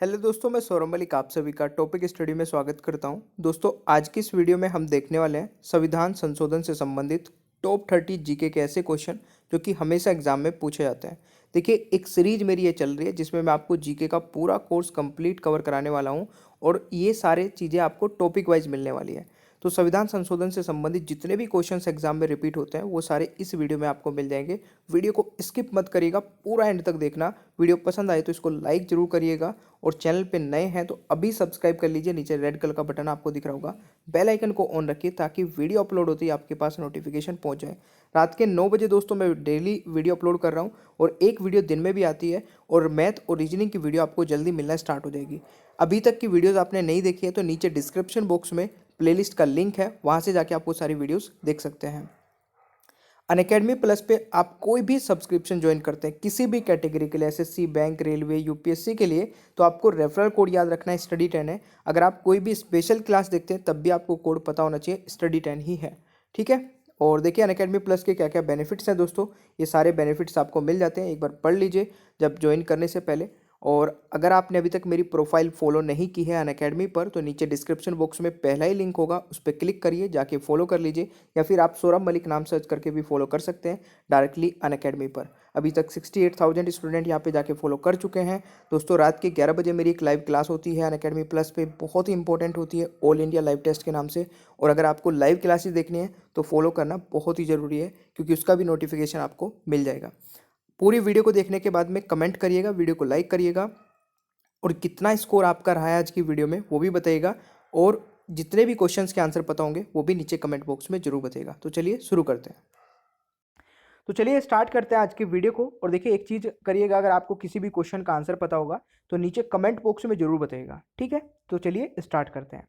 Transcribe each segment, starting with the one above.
Hello दोस्तों, मैं सौरभ मलिक आप सभी का टॉपिक स्टडी में स्वागत करता हूं। दोस्तों, आज की इस वीडियो में हम देखने वाले हैं संविधान संशोधन से संबंधित टॉप 30 जीके के ऐसे क्वेश्चन जो कि हमेशा एग्जाम में पूछे जाते हैं। देखिए, एक सीरीज मेरी ये चल रही है जिसमें मैं आपको जीके का पूरा कोर्स कंप्लीट कवर कराने वाला हूं और ये सारे चीज़ें आपको टॉपिक वाइज मिलने वाली है। तो संविधान संशोधन से संबंधित जितने भी क्वेश्चंस एग्जाम में रिपीट होते हैं वो सारे इस वीडियो में आपको मिल जाएंगे। वीडियो को स्किप मत करिएगा, पूरा एंड तक देखना। वीडियो पसंद आए तो इसको लाइक जरूर करिएगा और चैनल पे नए हैं तो अभी सब्सक्राइब कर लीजिए। नीचे रेड कलर का बटन आपको दिख रहा होगा, बेल आइकन को ऑन रखिए ताकि वीडियो अपलोड होते ही आपके पास नोटिफिकेशन पहुंच जाए। रात के 9 बजे दोस्तों मैं डेली वीडियो अपलोड कर रहा हूं और एक वीडियो दिन में भी आती है और मैथ और रीजनिंग की वीडियो आपको जल्दी मिलना स्टार्ट हो जाएगी। अभी तक की वीडियोस आपने नहीं देखी है तो नीचे डिस्क्रिप्शन बॉक्स में प्लेलिस्ट का लिंक है, वहां से जाके आपको सारी वीडियोस देख सकते हैं। अनअकैडमी प्लस पे आप कोई भी सब्सक्रिप्शन ज्वाइन करते हैं किसी भी कैटेगरी के लिए, एसएससी, बैंक, रेलवे, यूपीएससी के लिए, तो आपको रेफरल कोड याद रखना है, स्टडी 10 है। अगर आप कोई भी स्पेशल क्लास देखते हैं तब भी आपको कोड पता होना चाहिए, स्टडी 10 ही है। ठीक है। और देखिए अनअकैडमी प्लस के क्या क्या बेनिफिट्स हैं दोस्तों, ये सारे बेनिफिट्स आपको मिल जाते हैं, एक बार पढ़ लीजिए जब ज्वाइन करने से पहले। और अगर आपने अभी तक मेरी प्रोफाइल फॉलो नहीं की है अनअकैडमी पर तो नीचे डिस्क्रिप्शन बॉक्स में पहला ही लिंक होगा, उस पर क्लिक करिए, जाके फॉलो कर लीजिए। या फिर आप सौरभ मलिक नाम सर्च करके भी फॉलो कर सकते हैं डायरेक्टली अनअकैडमी पर। अभी तक 68,000 स्टूडेंट यहाँ पे जाके फॉलो कर चुके हैं। दोस्तों, रात के 11 बजे मेरी एक लाइव क्लास होती है अनअकैडमी प्लस पे, बहुत ही इंपॉर्टेंट होती है, ऑल इंडिया लाइव टेस्ट के नाम से। और अगर आपको लाइव क्लासेस देखनी है तो फॉलो करना बहुत ही ज़रूरी है क्योंकि उसका भी नोटिफिकेशन आपको मिल जाएगा। पूरी वीडियो को देखने के बाद में कमेंट करिएगा, वीडियो को लाइक करिएगा और कितना स्कोर आपका रहा है आज की वीडियो में वो भी बताइएगा। और जितने भी क्वेश्चंस के आंसर पता होंगे वो भी नीचे कमेंट बॉक्स में जरूर बताइएगा। तो चलिए शुरू करते हैं। तो चलिए स्टार्ट करते हैं आज की वीडियो को। और देखिए, एक चीज़ करिएगा, अगर आपको किसी भी क्वेश्चन का आंसर पता होगा तो नीचे कमेंट बॉक्स में जरूर बताइएगा। ठीक है, तो चलिए स्टार्ट करते हैं।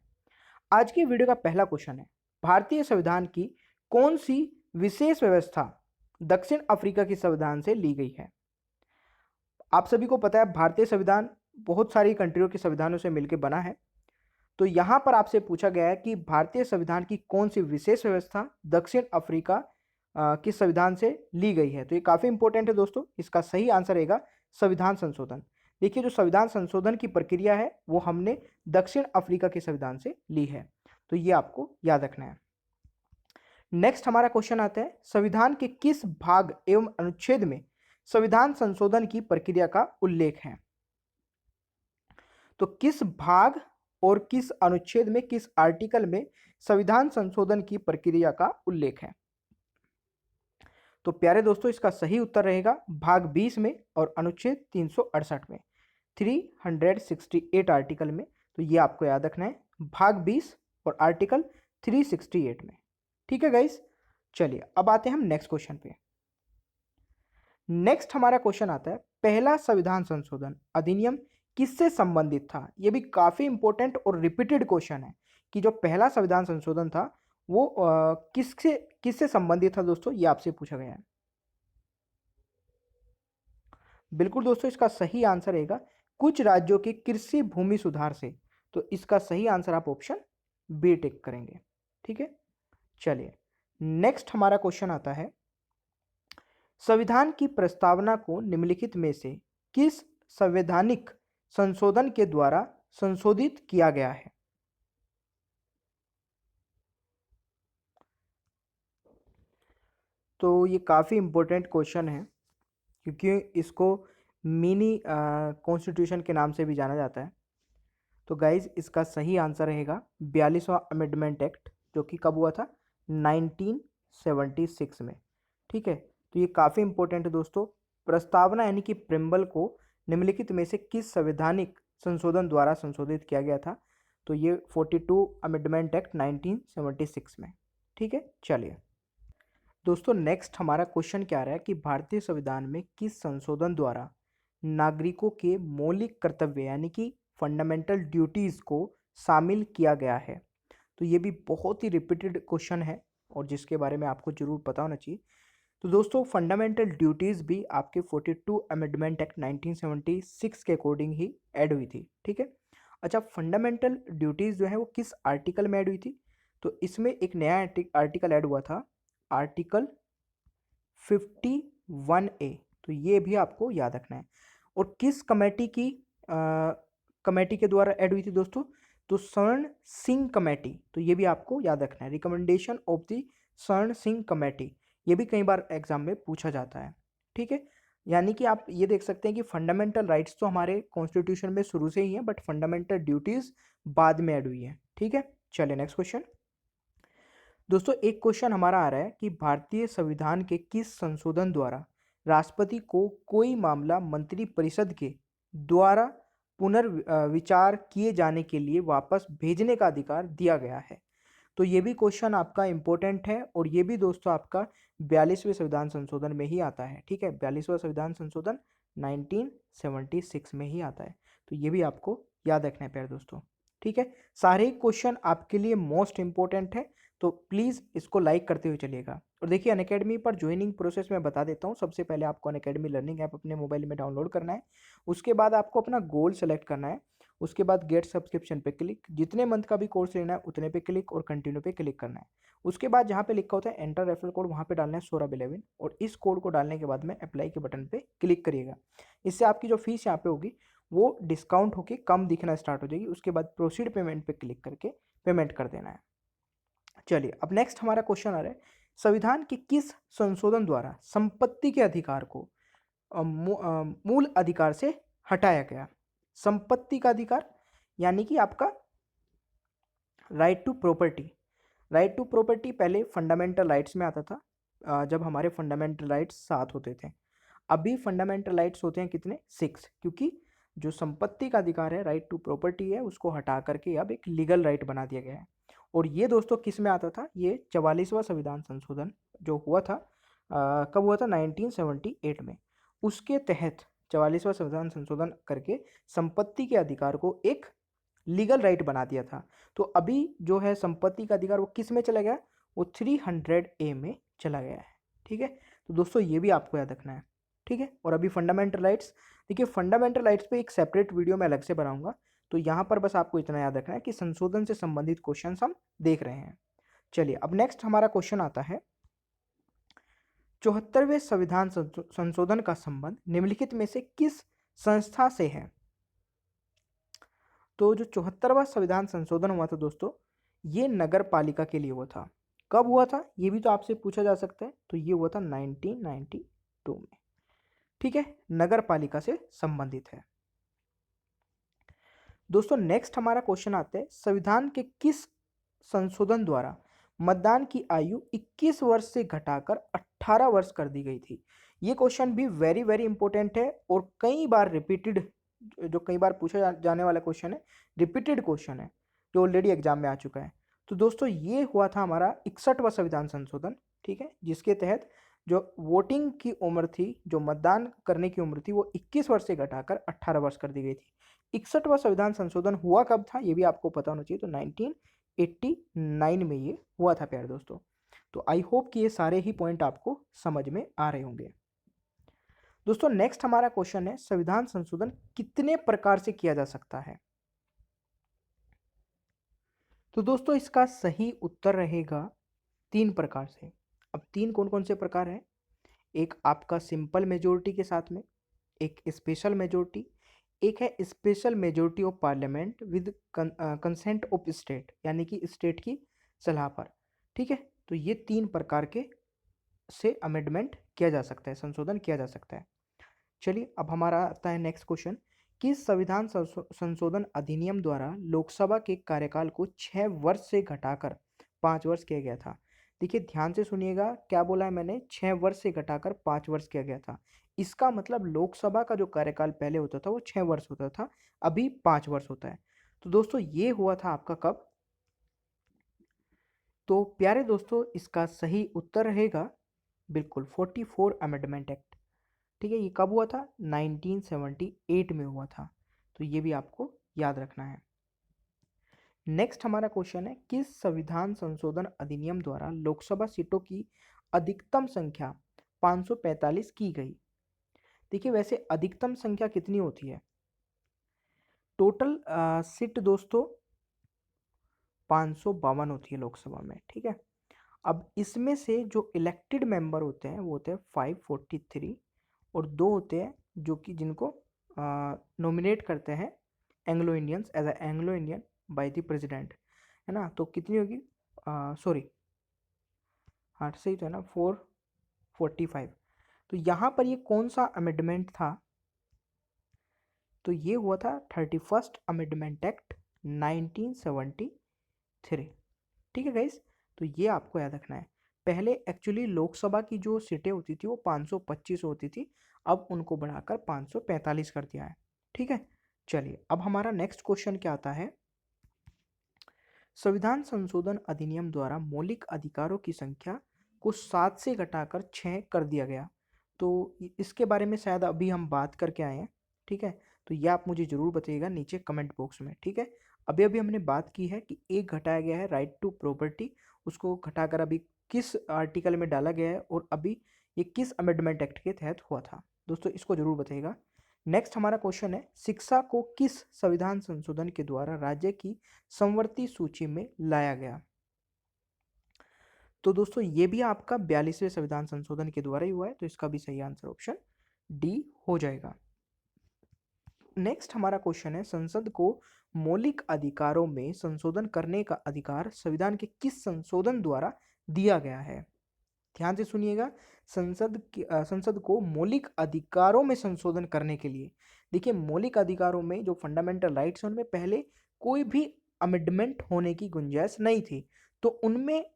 आज की वीडियो का पहला क्वेश्चन है, भारतीय संविधान की कौन सी विशेष व्यवस्था दक्षिण अफ्रीका के संविधान से ली गई है? आप सभी को पता है भारतीय संविधान बहुत सारी कंट्रियों के संविधानों से मिलकर बना है। तो यहां पर आपसे पूछा गया है कि भारतीय संविधान की कौन सी विशेष व्यवस्था दक्षिण अफ्रीका के संविधान से ली गई है। तो ये काफी इंपॉर्टेंट है दोस्तों, इसका सही आंसर रहेगा संविधान संशोधन। देखिए, जो संविधान संशोधन की प्रक्रिया है वो हमने दक्षिण अफ्रीका के संविधान से ली है, तो ये आपको याद रखना है। नेक्स्ट हमारा क्वेश्चन आता है, संविधान के किस भाग एवं अनुच्छेद में संविधान संशोधन की प्रक्रिया का उल्लेख है? तो किस भाग और किस अनुच्छेद में, किस आर्टिकल में संविधान संशोधन की प्रक्रिया का उल्लेख है? तो प्यारे दोस्तों, इसका सही उत्तर रहेगा भाग 20 में और अनुच्छेद 368 में, 368 आर्टिकल में। तो ये आपको याद रखना है, भाग 20 और आर्टिकल 368 में। ठीक है गाइस, चलिए अब आते हैं हम नेक्स्ट क्वेश्चन पे। नेक्स्ट हमारा क्वेश्चन आता है, पहला संविधान संशोधन अधिनियम किससे संबंधित था? यह भी काफी इंपॉर्टेंट और रिपीटेड क्वेश्चन है कि जो पहला संविधान संशोधन था वो किससे किससे संबंधित था दोस्तों, ये आपसे पूछा गया है। बिल्कुल दोस्तों, इसका सही आंसर रहेगा कुछ राज्यों के कृषि भूमि सुधार से। तो इसका सही आंसर आप ऑप्शन बी टिक करेंगे। ठीक है, चलिए नेक्स्ट हमारा क्वेश्चन आता है, संविधान की प्रस्तावना को निम्नलिखित में से किस संवैधानिक संशोधन के द्वारा संशोधित किया गया है? तो ये काफ़ी इंपॉर्टेंट क्वेश्चन है क्योंकि इसको मिनी कॉन्स्टिट्यूशन के नाम से भी जाना जाता है। तो गाइज, इसका सही आंसर रहेगा 42वां अमेंडमेंट एक्ट, जो कि कब हुआ था? 1976 में। ठीक है, तो ये काफ़ी इंपॉर्टेंट है दोस्तों। प्रस्तावना यानी कि प्रिम्बल को निम्नलिखित में से किस संवैधानिक संशोधन द्वारा संशोधित किया गया था? तो ये 42 अमेंडमेंट एक्ट 1976 में। ठीक है, चलिए दोस्तों नेक्स्ट हमारा क्वेश्चन क्या रहा है कि भारतीय संविधान में किस संशोधन द्वारा नागरिकों के मौलिक कर्तव्य यानी कि फंडामेंटल ड्यूटीज़ को शामिल किया गया है? तो ये भी बहुत ही रिपीटेड क्वेश्चन है और जिसके बारे में आपको जरूर पता होना चाहिए। तो दोस्तों, फंडामेंटल ड्यूटीज़ भी आपके 42 अमेंडमेंट एक्ट 1976 के अकॉर्डिंग ही ऐड हुई थी। ठीक है, अच्छा, फंडामेंटल ड्यूटीज़ जो है वो किस आर्टिकल में ऐड हुई थी? तो इसमें एक नया आर्टिकल ऐड हुआ था, आर्टिकल 51A। तो ये भी आपको याद रखना है। और किस कमेटी की कमेटी के द्वारा ऐड हुई थी दोस्तों? तो स्वर्ण सिंह कमेटी, तो ये भी आपको याद रखना है, रिकमेंडेशन ऑफ द स्वर्ण सिंह कमेटी, ये भी कई बार एग्जाम में पूछा जाता है। ठीक है, यानी कि आप ये देख सकते हैं कि फंडामेंटल राइट्स तो हमारे कॉन्स्टिट्यूशन में शुरू से ही है, बट फंडामेंटल ड्यूटीज बाद में ऐड हुई है। ठीक है, चलिए नेक्स्ट क्वेश्चन। दोस्तों एक क्वेश्चन हमारा आ रहा है कि भारतीय संविधान के किस संशोधन द्वारा राष्ट्रपति को कोई मामला मंत्री परिषद के द्वारा पुनर्विचार किए जाने के लिए वापस भेजने का अधिकार दिया गया है? तो ये भी क्वेश्चन आपका इंपॉर्टेंट है, और ये भी दोस्तों आपका 42वें संविधान संशोधन में ही आता है। ठीक है, 42वां संविधान संशोधन 1976 में ही आता है, तो ये भी आपको याद रखना है प्यारे दोस्तों। ठीक है, सारे क्वेश्चन आपके लिए मोस्ट इंपॉर्टेंट है, तो प्लीज़ इसको लाइक करते हुए चलिएगा। और देखिए अनअकैडमी पर ज्वाइनिंग प्रोसेस में बता देता हूँ। सबसे पहले आपको अनअकैडमी लर्निंग ऐप अपने मोबाइल में डाउनलोड करना है, उसके बाद आपको अपना गोल सेलेक्ट करना है, उसके बाद गेट सब्सक्रिप्शन पे क्लिक, जितने मंथ का भी कोर्स लेना है उतने पे क्लिक और कंटिन्यू पे क्लिक करना है। उसके बाद जहाँ पे लिखा होता है एंटर रेफरल कोड, वहाँ पे डालना है SORAB11, और इस कोड को डालने के बाद में अप्लाई के बटन पे क्लिक करिएगा। इससे आपकी जो फीस यहाँ पे होगी वो डिस्काउंट होकर कम दिखना स्टार्ट हो जाएगी। उसके बाद प्रोसीड पेमेंट पे क्लिक करके पेमेंट कर देना है। चलिए अब नेक्स्ट हमारा क्वेश्चन आ रहा है, संविधान के किस संशोधन द्वारा संपत्ति के अधिकार को मूल अधिकार से हटाया गया? संपत्ति का अधिकार यानी कि आपका right to property. Right to property पहले फंडामेंटल राइट्स में आता था, जब हमारे फंडामेंटल राइट्स 7 होते थे। अभी फंडामेंटल राइट्स होते हैं कितने? 6, क्योंकि जो संपत्ति का अधिकार है, राइट टू प्रॉपर्टी है, उसको हटा करके अब एक लीगल राइट बना दिया गया है। और ये दोस्तों किस में आता था? ये 44वां संविधान संशोधन जो हुआ था, कब हुआ था? 1978 में। उसके तहत 44वां संविधान संशोधन करके संपत्ति के अधिकार को एक लीगल राइट बना दिया था। तो अभी जो है संपत्ति का अधिकार वो किस में चला गया? वो 300A में चला गया है। ठीक है, तो दोस्तों ये भी आपको याद रखना है। ठीक है, और अभी फंडामेंटल राइट्स, देखिए फंडामेंटल राइट्स पे एक सेपरेट वीडियो मैं अलग से बनाऊंगा, तो यहाँ पर बस आपको इतना याद रखना है कि संशोधन से संबंधित क्वेश्चन हम देख रहे हैं। चलिए अब नेक्स्ट हमारा क्वेश्चन आता है, 74वें संविधान संशोधन का संबंध निम्नलिखित में से किस संस्था से है? तो जो 74वां संविधान संशोधन हुआ था दोस्तों, ये नगर पालिका के लिए हुआ था। कब हुआ था ये भी तो आपसे पूछा जा सकता है, तो ये हुआ था 1992 में। ठीक है, नगर पालिका से संबंधित है। दोस्तों नेक्स्ट हमारा क्वेश्चन आता है, संविधान के किस संशोधन द्वारा मतदान की आयु 21 वर्ष से घटाकर 18 वर्ष कर दी गई थी? ये क्वेश्चन भी वेरी वेरी इंपॉर्टेंट है, और कई बार रिपीटेड, जो कई बार पूछा जाने वाला क्वेश्चन है, रिपीटेड क्वेश्चन है, जो ऑलरेडी एग्जाम में आ चुका है। तो दोस्तों ये हुआ था हमारा 61वां संविधान संशोधन। ठीक है, जिसके तहत जो वोटिंग की उम्र थी, जो मतदान करने की उम्र थी, वो 21 वर्ष से घटाकर 18 वर्ष कर दी गई थी। 61वां संविधान संशोधन हुआ कब था ये भी आपको पता होना चाहिए, तो 1989 में ये हुआ था प्यारे दोस्तों। तो आई होप कि ये सारे ही पॉइंट आपको समझ में आ रहे होंगे। दोस्तों नेक्स्ट हमारा क्वेश्चन है, संविधान संशोधन कितने प्रकार से किया जा सकता है? तो दोस्तों इसका सही उत्तर रहेगा 3 प्रकार से। अब 3 कौन कौन से प्रकार हैं? एक आपका सिंपल मेजोरिटी के साथ में, एक स्पेशल मेजोरिटी, एक है special majority of parliament with consent of state, यानी कि स्टेट की सलाह पर। ठीक है, तो ये 3 प्रकार के से अमेंडमेंट किया जा सकता है, संशोधन किया जा सकता है। चलिए अब हमारा आता है नेक्स्ट क्वेश्चन, किस संविधान संशोधन अधिनियम द्वारा लोकसभा के कार्यकाल को 6 वर्ष से घटाकर 5 वर्ष किया गया था? देखिए ध्यान से सुनिएगा, क्या बोला है मैंने? 6 वर्ष से घटाकर 5 वर्ष किया गया था। इसका मतलब लोकसभा का जो कार्यकाल पहले होता था वो 6 वर्ष होता था, अभी 5 वर्ष होता है। तो दोस्तों ये हुआ था आपका कब? तो प्यारे दोस्तों इसका सही उत्तर रहेगा बिल्कुल 44 अमेंडमेंट एक्ट। ठीक है, ये कब हुआ था? 1978 में हुआ था, तो ये भी आपको याद रखना है। नेक्स्ट हमारा क्वेश्चन है, किस संविधान संशोधन अधिनियम द्वारा लोकसभा सीटों की अधिकतम संख्या 545 की गई? देखिए वैसे अधिकतम संख्या कितनी होती है? टोटल सीट दोस्तों 552 होती है लोकसभा में। ठीक है, अब इसमें से जो इलेक्टेड मेंबर होते हैं वो होते हैं 543, और 2 होते हैं जो कि जिनको नॉमिनेट करते हैं Anglo Indians as a Anglo Indian by the president, है ना। तो कितनी होगी, सॉरी, हाँ सही तो है ना, 445। तो यहाँ पर ये कौन सा अमेंडमेंट था, तो ये हुआ था 31st अमेंडमेंट एक्ट 1973। ठीक है गाइस, तो ये आपको याद रखना है। पहले एक्चुअली लोकसभा की जो सीटें होती थी वो 525 होती थी, अब उनको बढ़ाकर 545 कर दिया है। ठीक है, चलिए अब हमारा नेक्स्ट क्वेश्चन क्या आता है। संविधान संशोधन अधिनियम द्वारा मौलिक अधिकारों की संख्या को 7 से घटाकर 6 कर दिया गया। तो इसके बारे में शायद अभी हम बात करके आए हैं। ठीक है, तो ये आप मुझे जरूर बताइएगा नीचे कमेंट बॉक्स में। ठीक है, अभी अभी हमने बात की है कि एक घटाया गया है राइट टू प्रॉपर्टी, उसको घटाकर अभी किस आर्टिकल में डाला गया है और अभी ये किस अमेंडमेंट एक्ट के तहत हुआ था। दोस्तों इसको जरूर बताइएगा। नेक्स्ट हमारा क्वेश्चन है, शिक्षा को किस संविधान संशोधन के द्वारा राज्य की समवर्ती सूची में लाया गया। तो दोस्तों ये भी आपका 42वें संविधान संशोधन के द्वारा ही हुआ है, तो इसका भी सही आंसर ऑप्शन डी हो जाएगा। नेक्स्ट हमारा क्वेश्चन है, संसद को मौलिक अधिकारों में संशोधन करने का अधिकार संविधान के किस संशोधन द्वारा दिया गया है। ध्यान से सुनिएगा, संसद को मौलिक अधिकारों में संशोधन करने के लिए, देखिए मौलिक अधिकारों में जो फंडामेंटल राइट्स हैं उनमें पहले कोई भी अमेंडमेंट होने की गुंजाइश नहीं थी, तो उनमें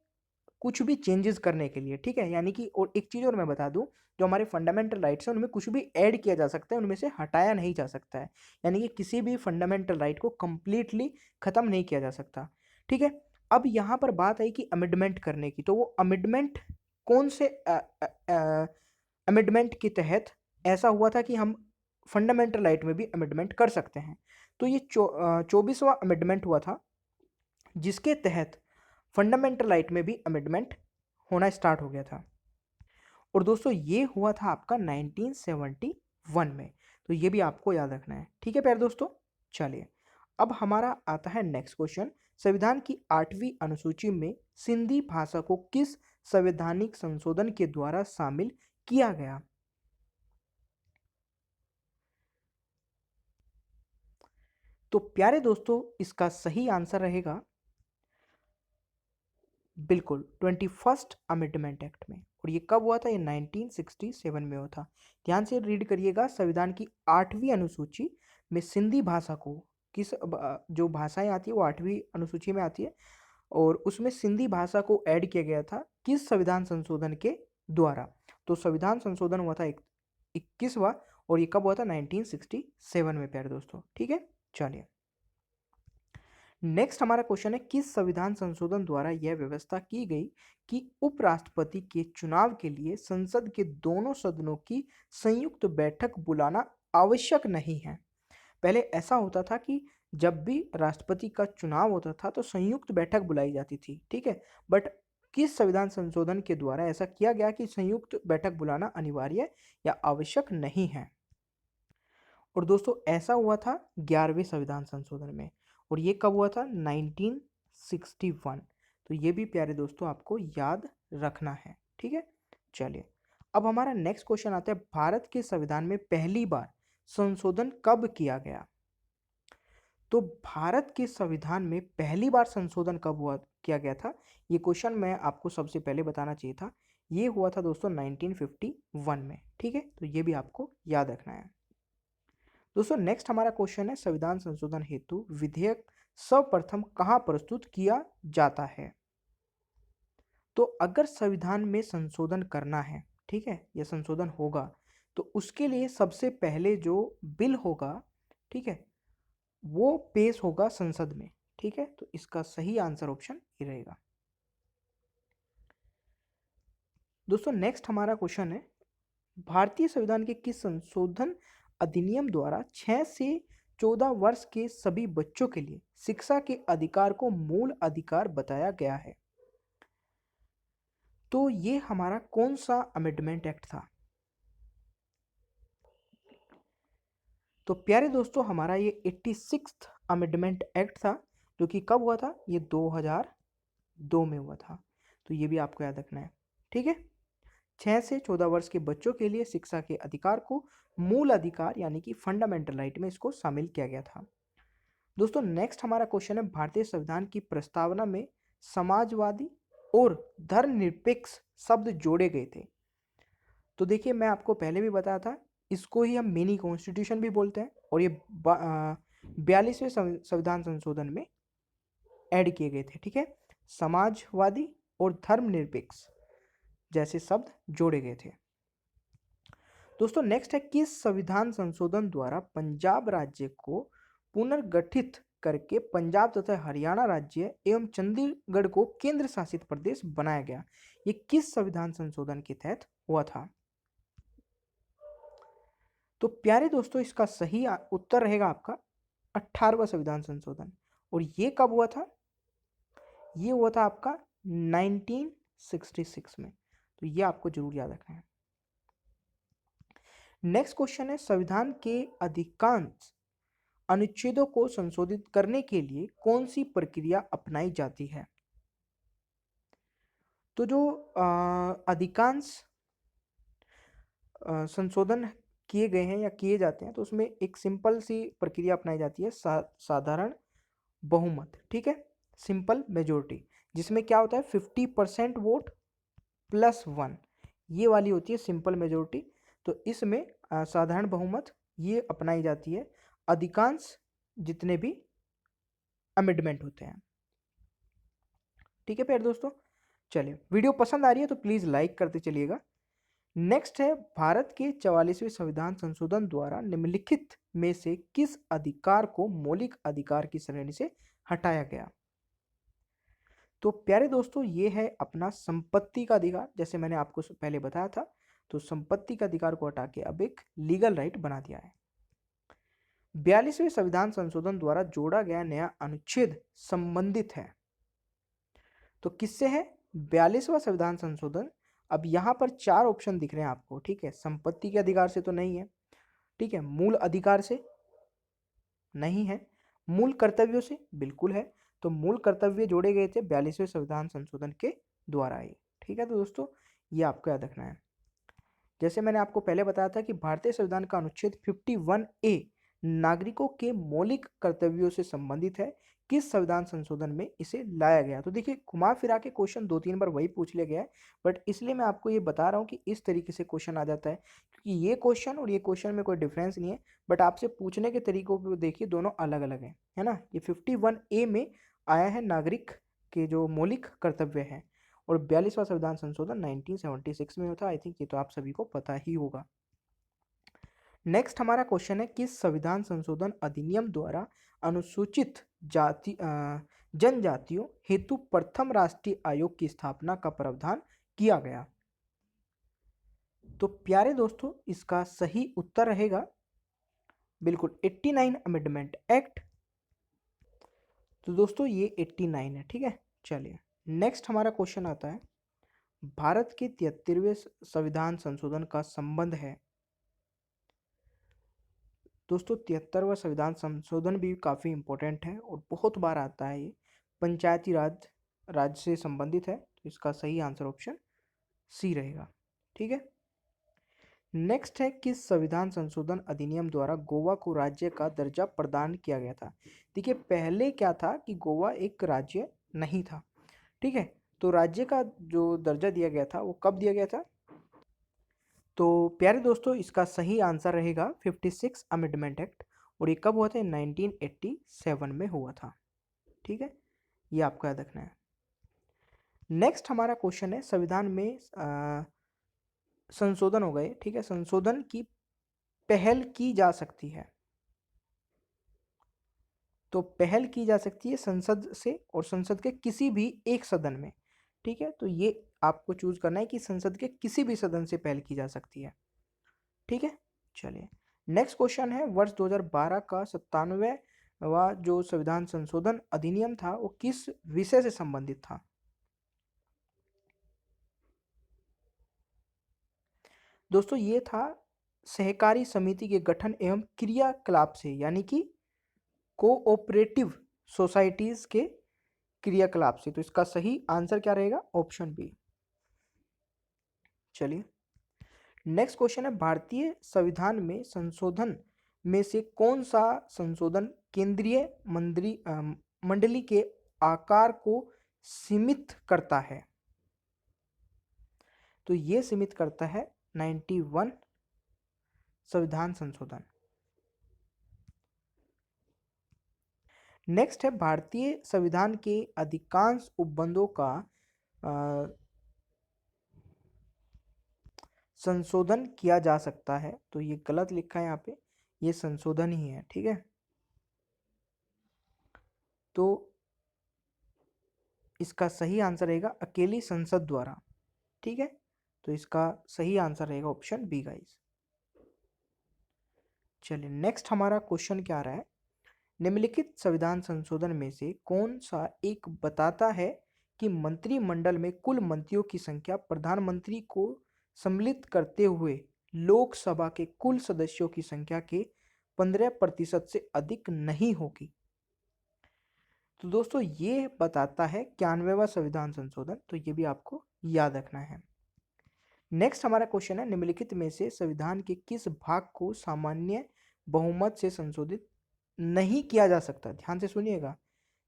कुछ भी चेंजेस करने के लिए, ठीक है, यानी कि और एक चीज़ और मैं बता दूं, जो हमारे फंडामेंटल राइट्स हैं उनमें कुछ भी ऐड किया जा सकता है, उनमें से हटाया नहीं जा सकता है, यानी कि किसी भी फंडामेंटल राइट को कंप्लीटली खत्म नहीं किया जा सकता। ठीक है, अब यहाँ पर बात आई कि अमेंडमेंट करने की, तो वो अमेंडमेंट कौन से अमेंडमेंट के तहत ऐसा हुआ था कि हम फंडामेंटल राइट में भी अमेंडमेंट कर सकते हैं। तो ये 24वां अमेंडमेंट हुआ था, जिसके तहत फंडामेंटल राइट में भी अमेंडमेंट होना स्टार्ट हो गया था। और दोस्तों ये हुआ था आपका 1971 में, तो ये भी आपको याद रखना है। ठीक है प्यारे दोस्तों, चलिए अब हमारा आता है नेक्स्ट क्वेश्चन। संविधान की 8वीं अनुसूची में सिंधी भाषा को किस संवैधानिक संशोधन के द्वारा शामिल किया गया। तो प्यारे दोस्तों इसका सही आंसर रहेगा बिल्कुल 21st अमेंडमेंट एक्ट में। और ये कब हुआ था, ये 1967 में हुआ था। ध्यान से रीड करिएगा, संविधान की 8वीं अनुसूची में सिंधी भाषा को किस जो भाषाएं आती है वो 8वीं अनुसूची में आती है, और उसमें सिंधी भाषा को ऐड किया गया था किस संविधान संशोधन के द्वारा। तो संविधान संशोधन हुआ था 21वां, और ये कब हुआ था, 1967 में प्यारे दोस्तों। ठीक है, चलिए नेक्स्ट हमारा क्वेश्चन है, किस संविधान संशोधन द्वारा यह व्यवस्था की गई कि उपराष्ट्रपति के चुनाव के लिए संसद के दोनों सदनों की संयुक्त बैठक बुलाना आवश्यक नहीं है। पहले ऐसा होता था कि जब भी राष्ट्रपति का चुनाव होता था तो संयुक्त बैठक बुलाई जाती थी, ठीक है, बट किस संविधान संशोधन के द्वारा ऐसा किया गया कि संयुक्त बैठक बुलाना अनिवार्य या आवश्यक नहीं है। और दोस्तों ऐसा हुआ था 11वें संविधान संशोधन में, और ये कब हुआ था, 1961। तो ये भी प्यारे दोस्तों आपको याद रखना है। ठीक है, चलिए अब हमारा नेक्स्ट क्वेश्चन आता है, भारत के संविधान में पहली बार संशोधन कब किया गया। तो भारत के संविधान में पहली बार संशोधन कब हुआ किया गया था, ये क्वेश्चन मैं आपको सबसे पहले बताना चाहिए था। ये हुआ था दोस्तों 1951 में। ठीक है, तो ये भी आपको याद रखना है। दोस्तों नेक्स्ट हमारा क्वेश्चन है, संविधान संशोधन हेतु विधेयक सर्वप्रथम कहाँ प्रस्तुत किया जाता है। तो अगर संविधान में संशोधन करना है, ठीक है, या संशोधन होगा, तो उसके लिए सबसे पहले जो बिल होगा, ठीक है, वो पेश होगा संसद में। ठीक है, तो इसका सही आंसर ऑप्शन ये रहेगा। दोस्तों नेक्स्ट हमारा क्वेश्चन है, भारतीय संविधान के किस संशोधन अधिनियम द्वारा 6 से 14 वर्ष के सभी बच्चों के लिए शिक्षा के अधिकार को मूल अधिकार बताया गया है। तो ये हमारा कौन सा अमेंडमेंट एक्ट था। तो प्यारे दोस्तों हमारा ये 86th अमेंडमेंट एक्ट था, जो कि कब हुआ था, ये 2002 में हुआ था। तो ये भी आपको याद रखना है। ठीक है, 6 से 14 वर्ष के बच्चों के लिए शिक्षा के अधिकार को मूल अधिकार यानी कि फंडामेंटल राइट में इसको शामिल किया गया था। दोस्तों नेक्स्ट हमारा क्वेश्चन है, भारतीय संविधान की प्रस्तावना में समाजवादी और धर्मनिरपेक्ष शब्द जोड़े गए थे। तो देखिए मैं आपको पहले भी बताया था, इसको ही हम मिनी कॉन्स्टिट्यूशन भी बोलते हैं, और ये 42वें संविधान संशोधन में ऐड किए गए थे। ठीक है, समाजवादी और धर्मनिरपेक्ष जैसे शब्द जोड़े गए थे। दोस्तों नेक्स्ट है, किस संविधान संशोधन द्वारा पंजाब राज्य को पुनर्गठित करके पंजाब तथा हरियाणा राज्य एवं चंडीगढ़ को केंद्र शासित प्रदेश बनाया गया? ये किस संविधान संशोधन के तहत हुआ था? तो प्यारे दोस्तों इसका सही उत्तर रहेगा आपका 18वां संविधान संशोधन। और ये कब हुआ था? ये हुआ था आपका 1966 में। तो ये आपको जरूर याद रखना है। नेक्स्ट क्वेश्चन है, संविधान के अधिकांश अनुच्छेदों को संशोधित करने के लिए कौन सी प्रक्रिया अपनाई जाती है? तो जो अधिकांश संशोधन किए गए हैं या किए जाते हैं, तो उसमें एक सिंपल सी प्रक्रिया अपनाई जाती है, साधारण बहुमत। ठीक है, सिंपल मेजोरिटी, जिसमें क्या होता है 50% वोट +1, ये वाली होती है सिंपल मेजोरिटी। तो इसमें साधारण बहुमत ये अपनाई जाती है अधिकांश जितने भी अमेंडमेंट होते हैं। ठीक है प्यारे दोस्तों, चलिए वीडियो पसंद आ रही है तो प्लीज़ लाइक करते चलिएगा। नेक्स्ट है, भारत के 44वें संविधान संशोधन द्वारा निम्नलिखित में से किस अधिकार को मौलिक अधिकार की श्रेणी से हटाया गया? तो प्यारे दोस्तों ये है अपना संपत्ति का अधिकार। जैसे मैंने आपको पहले बताया था, तो संपत्ति का अधिकार को हटा के अब एक लीगल राइट बना दिया है। 42वें संविधान संशोधन द्वारा जोड़ा गया नया अनुच्छेद संबंधित है, तो किससे है? 42वां संविधान संशोधन। अब यहाँ पर 4 ऑप्शन दिख रहे हैं आपको। ठीक है, संपत्ति के अधिकार से तो नहीं है, ठीक है, मूल अधिकार से नहीं है, मूल कर्तव्यों से बिल्कुल है। तो मूल कर्तव्य जोड़े गए थे 42वें संविधान संशोधन के द्वारा ही। ठीक है, तो दोस्तों ये आपको याद रखना है। जैसे मैंने आपको पहले बताया था कि भारतीय संविधान का अनुच्छेद 51A नागरिकों के मौलिक कर्तव्यों से संबंधित है, किस संविधान संशोधन में इसे लाया गया? तो देखिए घुमा फिरा के क्वेश्चन 2-3 बार वही पूछ लिया गया है, बट इसलिए मैं आपको ये बता रहा हूँ कि इस तरीके से क्वेश्चन आ जाता है, क्योंकि ये क्वेश्चन और ये क्वेश्चन में कोई डिफरेंस नहीं है, बट आपसे पूछने के तरीकों को देखिए दोनों अलग अलग है ना। ये 51A में आया है नागरिक के जो मौलिक कर्तव्य है, और 42वां संविधान संशोधन 1976 में था। आई थिंक ये तो आप सभी को पता ही होगा। नेक्स्ट हमारा क्वेश्चन है, किस संविधान संशोधन अधिनियम द्वारा अनुसूचित जाति जनजातियों हेतु प्रथम राष्ट्रीय आयोग की स्थापना का प्रावधान किया गया? तो प्यारे दोस्तों इसका सही उत्तर रहेगा बिल्कुल 89 अमेंडमेंट एक्ट। तो दोस्तों ये 89 है। ठीक है, चलिए नेक्स्ट हमारा क्वेश्चन आता है, भारत के 73वें संविधान संशोधन का संबंध है। दोस्तों 73वां संविधान संशोधन भी काफ़ी इंपॉर्टेंट है और बहुत बार आता है। ये पंचायती राज राज्य से संबंधित है, तो इसका सही आंसर ऑप्शन सी रहेगा। ठीक है, नेक्स्ट है, किस संविधान संशोधन अधिनियम द्वारा गोवा को राज्य का दर्जा प्रदान किया गया था? देखिए पहले क्या था कि गोवा एक राज्य नहीं था। ठीक है, तो राज्य का जो दर्जा दिया गया था वो कब दिया गया था? तो प्यारे दोस्तों इसका सही आंसर रहेगा 56 अमेंडमेंट एक्ट, और ये कब हुआ था? 1987 में हुआ था। ठीक है, ये आपको याद रखना है। नेक्स्ट हमारा क्वेश्चन है, संविधान में संशोधन हो गए। ठीक है, संशोधन की पहल की जा सकती है, तो पहल की जा सकती है संसद से और संसद के किसी भी एक सदन में। ठीक है, तो ये आपको चूज करना है कि संसद के किसी भी सदन से पहल की जा सकती है। ठीक है, चलिए नेक्स्ट क्वेश्चन है, वर्ष 2012 का 97वां जो संविधान संशोधन अधिनियम था वो किस विषय से संबंधित था? दोस्तों ये था सहकारी समिति के गठन एवं क्रियाकलाप से, यानी कि कोऑपरेटिव सोसाइटीज के क्रियाकलाप से। तो इसका सही आंसर क्या रहेगा? Option B. चलिए नेक्स्ट क्वेश्चन है, भारतीय संविधान में संशोधन में से कौन सा संशोधन केंद्रीय मंडली के आकार को सीमित करता है? तो ये सीमित करता है 91 संविधान संशोधन। नेक्स्ट है भारतीय संविधान के अधिकांश उपबंधों का संशोधन किया जा सकता है। तो ये गलत लिखा है यहाँ पे, ये संशोधन ही है, ठीक है। तो इसका सही आंसर रहेगा अकेली संसद द्वारा, ठीक है। तो इसका सही आंसर रहेगा ऑप्शन बी गाइस। चलिए नेक्स्ट हमारा क्वेश्चन क्या आ रहा है, निम्नलिखित संविधान संशोधन में से कौन सा एक बताता है कि मंत्रिमंडल में कुल मंत्रियों की संख्या प्रधानमंत्री को सम्मिलित करते हुए लोकसभा के कुल सदस्यों की संख्या के 15% से अधिक नहीं होगी? तो दोस्तों ये बताता है 91वां संविधान संशोधन, तो ये भी आपको याद रखना है। नेक्स्ट हमारा क्वेश्चन है, निम्नलिखित में से संविधान के किस भाग को सामान्य बहुमत से संशोधित नहीं किया जा सकता? ध्यान से सुनिएगा,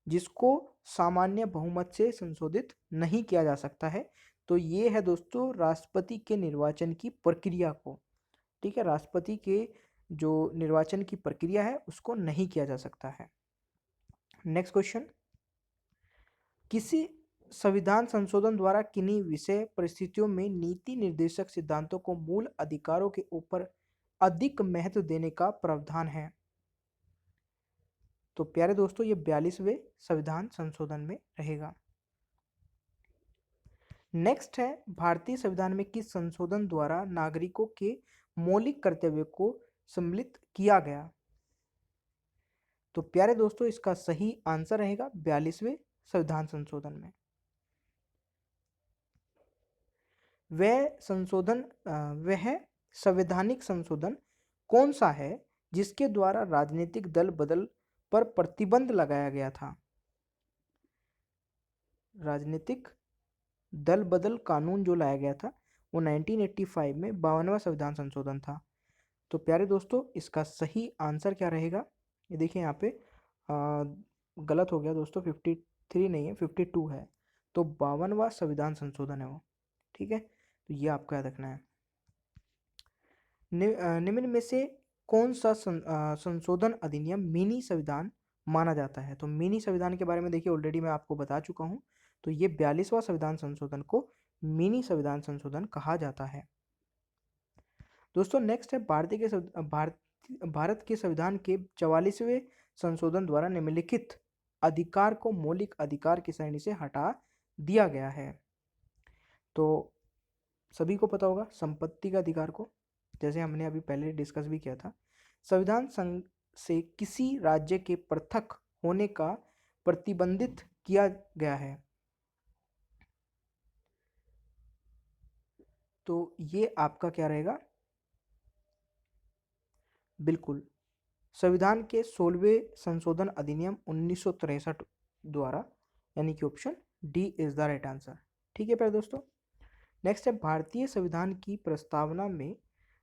जिसको सामान्य बहुमत से संशोधित नहीं किया जा सकता है, तो ये है दोस्तों राष्ट्रपति के निर्वाचन की प्रक्रिया को, ठीक है। राष्ट्रपति के जो निर्वाचन की प्रक्रिया है उसको नहीं किया जा सकता है। नेक्स्ट क्वेश्चन, किसी संविधान संशोधन द्वारा किन्हीं विषय परिस्थितियों में नीति निर्देशक सिद्धांतों को मूल अधिकारों के ऊपर अधिक महत्व देने का प्रावधान है? तो प्यारे दोस्तों ये 42वें संविधान संशोधन में रहेगा। नेक्स्ट है, भारतीय संविधान में किस संशोधन द्वारा नागरिकों के मौलिक कर्तव्य को सम्मिलित किया गया? तो प्यारे दोस्तों इसका सही आंसर रहेगा 42वें संविधान संशोधन में। वह संवैधानिक संशोधन कौन सा है जिसके द्वारा राजनीतिक दल बदल पर प्रतिबंध लगाया गया था? राजनीतिक दल बदल कानून जो लाया गया था वो 1985 में 52वां संविधान संशोधन था। तो प्यारे दोस्तों इसका सही आंसर क्या रहेगा? ये देखिए यहाँ पे गलत हो गया दोस्तों, 53 नहीं है 52 है, तो 52वां संविधान संशोधन है वो, ठीक है। तो ये आपको याद रखना है। निम्न में से कौन सा संशोधन अधिनियम मिनी संविधान माना जाता है? तो मिनी संविधान के बारे में देखिए ऑलरेडी मैं आपको बता चुका हूँ, तो ये 42वां संविधान संशोधन को मिनी संविधान संशोधन कहा जाता है। दोस्तों नेक्स्ट है, भारत के संविधान के 44वें संशोधन द्वारा निम्नलिखित अधिकार को मौलिक अधिकार की श्रेणी से हटा दिया गया है। तो सभी को पता होगा संपत्ति का अधिकार को, जैसे हमने अभी पहले डिस्कस भी किया था। संविधान संघ से किसी राज्य के पृथक होने का प्रतिबंधित किया गया है। तो ये आपका क्या रहेगा? बिल्कुल संविधान के 16वें संशोधन अधिनियम 1963 द्वारा, यानी कि option D is the right answer, ठीक है प्यारे दोस्तों। नेक्स्ट है, भारतीय संविधान की प्रस्तावना में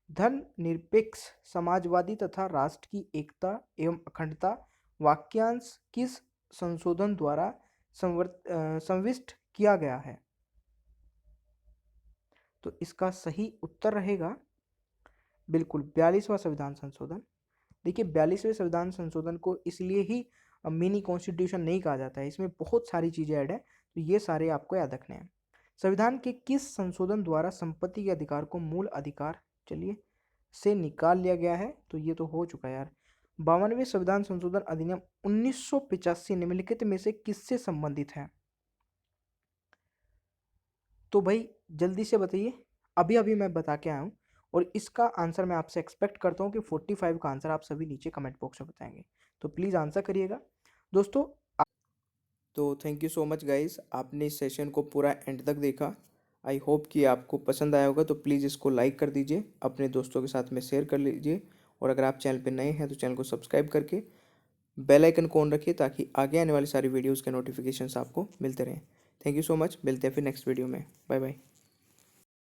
धर्मनिरपेक्ष समाजवादी तथा राष्ट्र की एकता एवं अखंडता वाक्यांश किस संशोधन द्वारा संविष्ट किया गया है? तो इसका सही उत्तर रहेगा बिल्कुल 42वां संविधान संशोधन। देखिए 42वें संविधान संशोधन को इसलिए ही मिनी कॉन्स्टिट्यूशन नहीं कहा जाता है, इसमें बहुत सारी चीजें ऐड है, तो ये सारे आपको याद रखने हैं। संविधान के किस संशोधन द्वारा संपत्ति के अधिकार को मूल अधिकार से निकाल लिया गया है? तो ये तो हो चुका है यार। 52वें संविधान संशोधन अधिनियम 1985 निम्नलिखित में से किससे संबंधित है? तो भाई जल्दी से बताइए, अभी अभी मैं बता के आया हूँ, और इसका आंसर मैं आपसे एक्सपेक्ट करता हूँ कि 45 का आंसर आप सभी नीचे कमेंट बॉक्स में बताएंगे, तो प्लीज़ आंसर करिएगा दोस्तों। तो thank you so much guys, आपने इस सेशन को पूरा एंड तक देखा। आई होप कि आपको पसंद आया होगा, तो प्लीज़ इसको लाइक कर दीजिए, अपने दोस्तों के साथ में शेयर कर लीजिए, और अगर आप चैनल पर नए हैं तो चैनल को सब्सक्राइब करके बेल आइकन को ऑन रखिए ताकि आगे आने वाली सारी वीडियोज़ के नोटिफिकेशन आपको मिलते रहें। थैंक यू सो मच, मिलते हैं फिर नेक्स्ट वीडियो में। Bye bye.